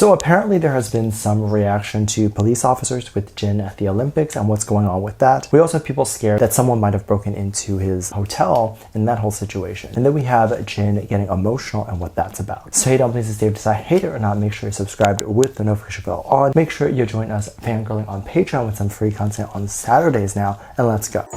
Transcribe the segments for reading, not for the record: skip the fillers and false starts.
So apparently there has been some reaction to police officers with Jin at the Olympics and what's going on with that. We also have people scared that someone might have broken into his hotel in that whole situation. And then we have Jin getting emotional and what that's about. So hey Dumplings, it's Dave. Decide hate it or not, make sure you're subscribed with the notification bell on. Make sure you join us fangirling on Patreon with some free content on Saturdays now, and let's go.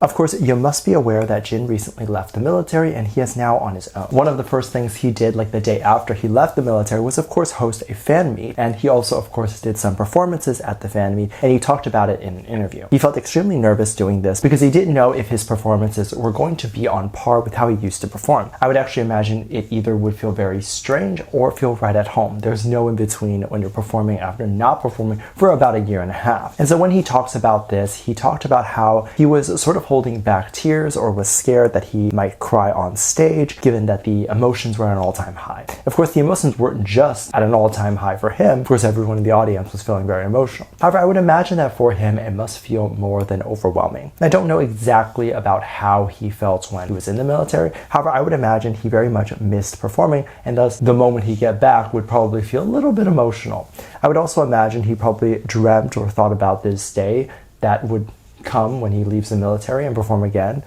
Of course, you must be aware that Jin recently left the military and he is now on his own. One of the first things he did like the day after he left the military was of course host a fan meet, and he also of course did some performances at the fan meet, and he talked about it in an interview. He felt extremely nervous doing this because he didn't know if his performances were going to be on par with how he used to perform. I would actually imagine it either would feel very strange or feel right at home. There's no in between when you're performing after not performing for about a year and a half. And so when he talks about this, he talked about how he was sort of holding back tears or was scared that he might cry on stage given that the emotions were at an all-time high. Of course, the emotions weren't just at an all-time high for him. Of course, everyone in the audience was feeling very emotional. However, I would imagine that for him, it must feel more than overwhelming. I don't know exactly about how he felt when he was in the military. However, I would imagine he very much missed performing, and thus the moment he get back would probably feel a little bit emotional. I would also imagine he probably dreamt or thought about this day that would come when he leaves the military and perform again.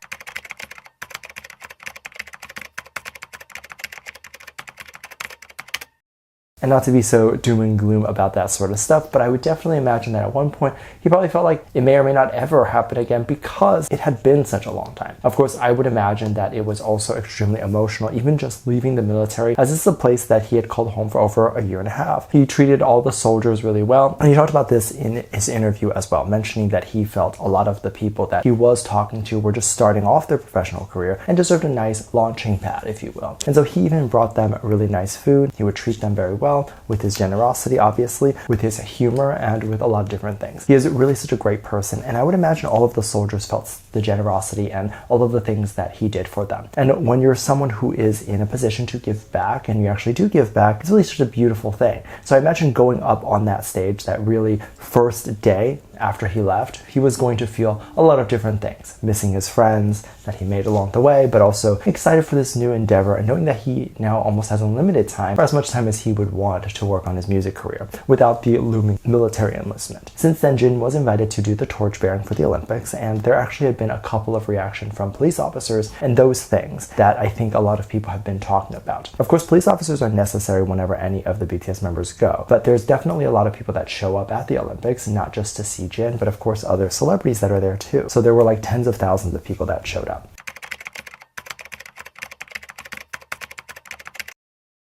And not to be so doom and gloom about that sort of stuff, but I would definitely imagine that at one point he probably felt like it may or may not ever happen again because it had been such a long time. Of course, I would imagine that it was also extremely emotional, even just leaving the military, as this is a place that he had called home for over a year and a half. He treated all the soldiers really well, and he talked about this in his interview as well, mentioning that he felt a lot of the people that he was talking to were just starting off their professional career and deserved a nice launching pad, if you will. And so he even brought them really nice food. He would treat them very well, with his generosity, obviously, with his humor, and with a lot of different things. He is really such a great person, and I would imagine all of the soldiers felt the generosity and all of the things that he did for them. And when you're someone who is in a position to give back, and you actually do give back, it's really such a beautiful thing. So I imagine going up on that stage that really first day after he left, he was going to feel a lot of different things. Missing his friends that he made along the way, but also excited for this new endeavor and knowing that he now almost has unlimited time, for as much time as he would want to work on his music career without the looming military enlistment. Since then, Jin was invited to do the torch bearing for the Olympics, and there actually had been a couple of reactions from police officers and those things that I think a lot of people have been talking about. Of course, police officers are necessary whenever any of the BTS members go, but there's definitely a lot of people that show up at the Olympics, not just to see Jin, but of course other celebrities that are there too. So there were like tens of thousands of people that showed up.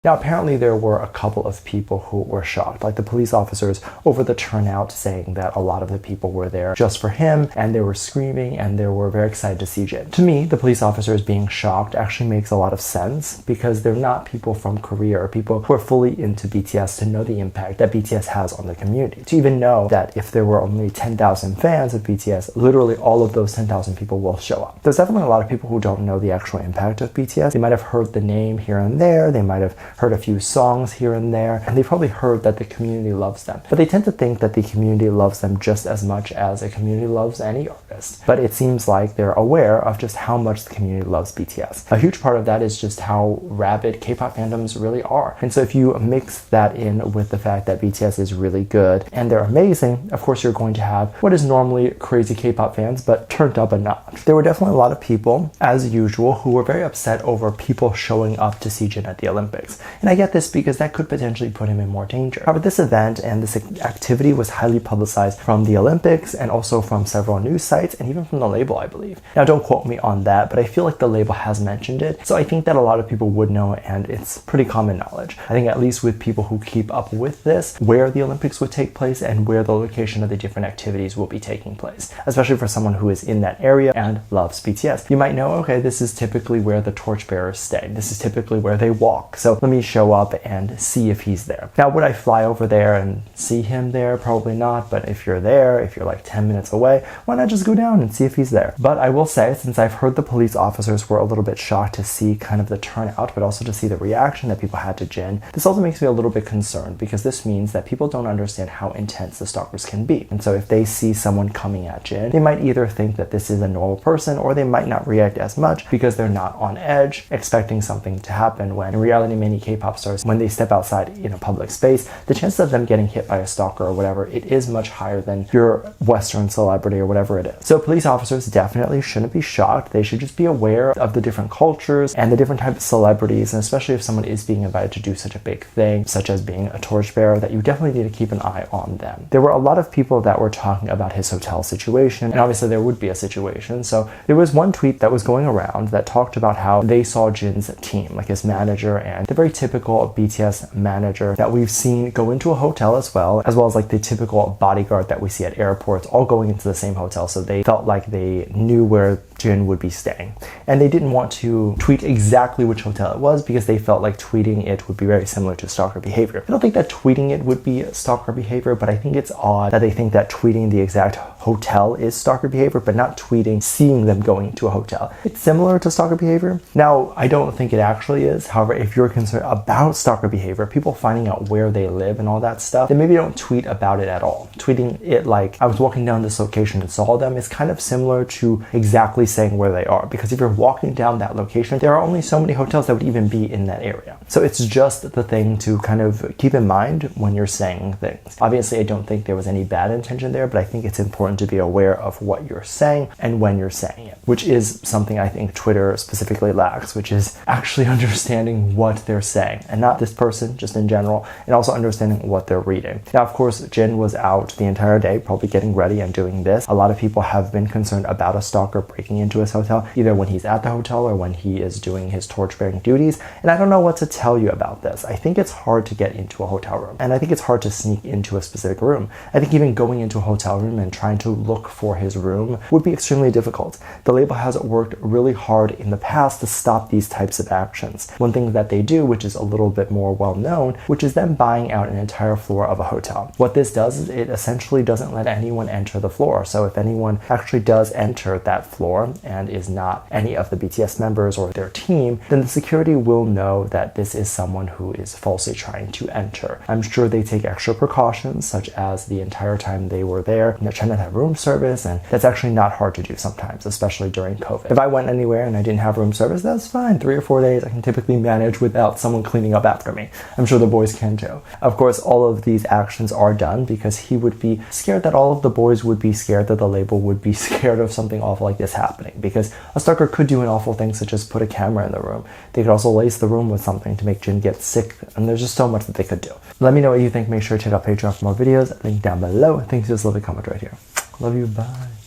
Now, apparently there were a couple of people who were shocked, like the police officers over the turnout, saying that a lot of the people were there just for him, and they were screaming, and they were very excited to see Jin. To me, the police officers being shocked actually makes a lot of sense, because they're not people from Korea or people who are fully into BTS to know the impact that BTS has on the community. To even know that if there were only 10,000 fans of BTS, literally all of those 10,000 people will show up. There's definitely a lot of people who don't know the actual impact of BTS. They might have heard the name here and there, they might have heard a few songs here and there, and they probably heard that the community loves them. But they tend to think that the community loves them just as much as a community loves any artist. But it seems like they're aware of just how much the community loves BTS. A huge part of that is just how rabid K-pop fandoms really are. And so if you mix that in with the fact that BTS is really good and they're amazing, of course you're going to have what is normally crazy K-pop fans, but turned up a notch. There were definitely a lot of people, as usual, who were very upset over people showing up to see Jin at the Olympics. And I get this because that could potentially put him in more danger. However, this event and this activity was highly publicized from the Olympics and also from several news sites and even from the label, I believe. Now, don't quote me on that, but I feel like the label has mentioned it. So I think that a lot of people would know, and it's pretty common knowledge. I think at least with people who keep up with this, where the Olympics would take place and where the location of the different activities will be taking place, especially for someone who is in that area and loves BTS. You might know, okay, this is typically where the torchbearers stay. This is typically where they walk. So let me show up and see if he's there. Now, would I fly over there and see him there? Probably not, but if you're there, if you're like 10 minutes away, why not just go down and see if he's there? But I will say, since I've heard the police officers were a little bit shocked to see kind of the turnout, but also to see the reaction that people had to Jin, this also makes me a little bit concerned, because this means that people don't understand how intense the stalkers can be. And so if they see someone coming at Jin, they might either think that this is a normal person, or they might not react as much because they're not on edge expecting something to happen, when in reality many K-pop stars, when they step outside in a public space, the chances of them getting hit by a stalker or whatever, it is much higher than your Western celebrity or whatever it is. So police officers definitely shouldn't be shocked. They should just be aware of the different cultures and the different types of celebrities, and especially if someone is being invited to do such a big thing, such as being a torchbearer, that you definitely need to keep an eye on them. There were a lot of people that were talking about his hotel situation, and obviously there would be a situation. So there was one tweet that was going around that talked about how they saw Jin's team, like his manager and the very typical BTS manager that we've seen go into a hotel as well as like the typical bodyguard that we see at airports, all going into the same hotel. So they felt like they knew where Jin would be staying, and they didn't want to tweet exactly which hotel it was because they felt like tweeting it would be very similar to stalker behavior. I don't think that tweeting it would be stalker behavior, but I think it's odd that they think that tweeting the exact hotel is stalker behavior, but not tweeting seeing them going to a hotel. It's similar to stalker behavior. Now, I don't think it actually is. However, if you're concerned about stalker behavior, people finding out where they live and all that stuff, then maybe don't tweet about it at all. Tweeting it like, I was walking down this location and saw them, is kind of similar to exactly saying where they are, because if you're walking down that location, there are only so many hotels that would even be in that area. So it's just the thing to kind of keep in mind when you're saying things. Obviously, I don't think there was any bad intention there, but I think it's important to be aware of what you're saying and when you're saying it, which is something I think Twitter specifically lacks, which is actually understanding what they're saying, and not this person, just in general, and also understanding what they're reading. Now, of course, Jin was out the entire day, probably getting ready and doing this. A lot of people have been concerned about a stalker breaking into his hotel, either when he's at the hotel or when he is doing his torch-bearing duties. And I don't know what to tell you about this. I think it's hard to get into a hotel room, and I think it's hard to sneak into a specific room. I think even going into a hotel room and trying to look for his room would be extremely difficult. The label has worked really hard in the past to stop these types of actions. One thing that they do, which is a little bit more well known, which is them buying out an entire floor of a hotel. What this does is it essentially doesn't let anyone enter the floor. So if anyone actually does enter that floor and is not any of the BTS members or their team, then the security will know that this is someone who is falsely trying to enter. I'm sure they take extra precautions, such as the entire time they were there, they're trying to have room service, and that's actually not hard to do sometimes, especially during COVID. If I went anywhere and I didn't have room service, that's fine. 3 or 4 days I can typically manage without someone cleaning up after me. I'm sure the boys can too. Of course, all of these actions are done because he would be scared that all of the boys would be scared that the label would be scared of something awful like this happening, because a stalker could do an awful thing such as put a camera in the room. They could also lace the room with something to make Jin get sick, and there's just so much that they could do. Let me know what you think. Make sure to check out Patreon for more videos. Link down below. Thanks, just leave a comment right here. Love you, bye.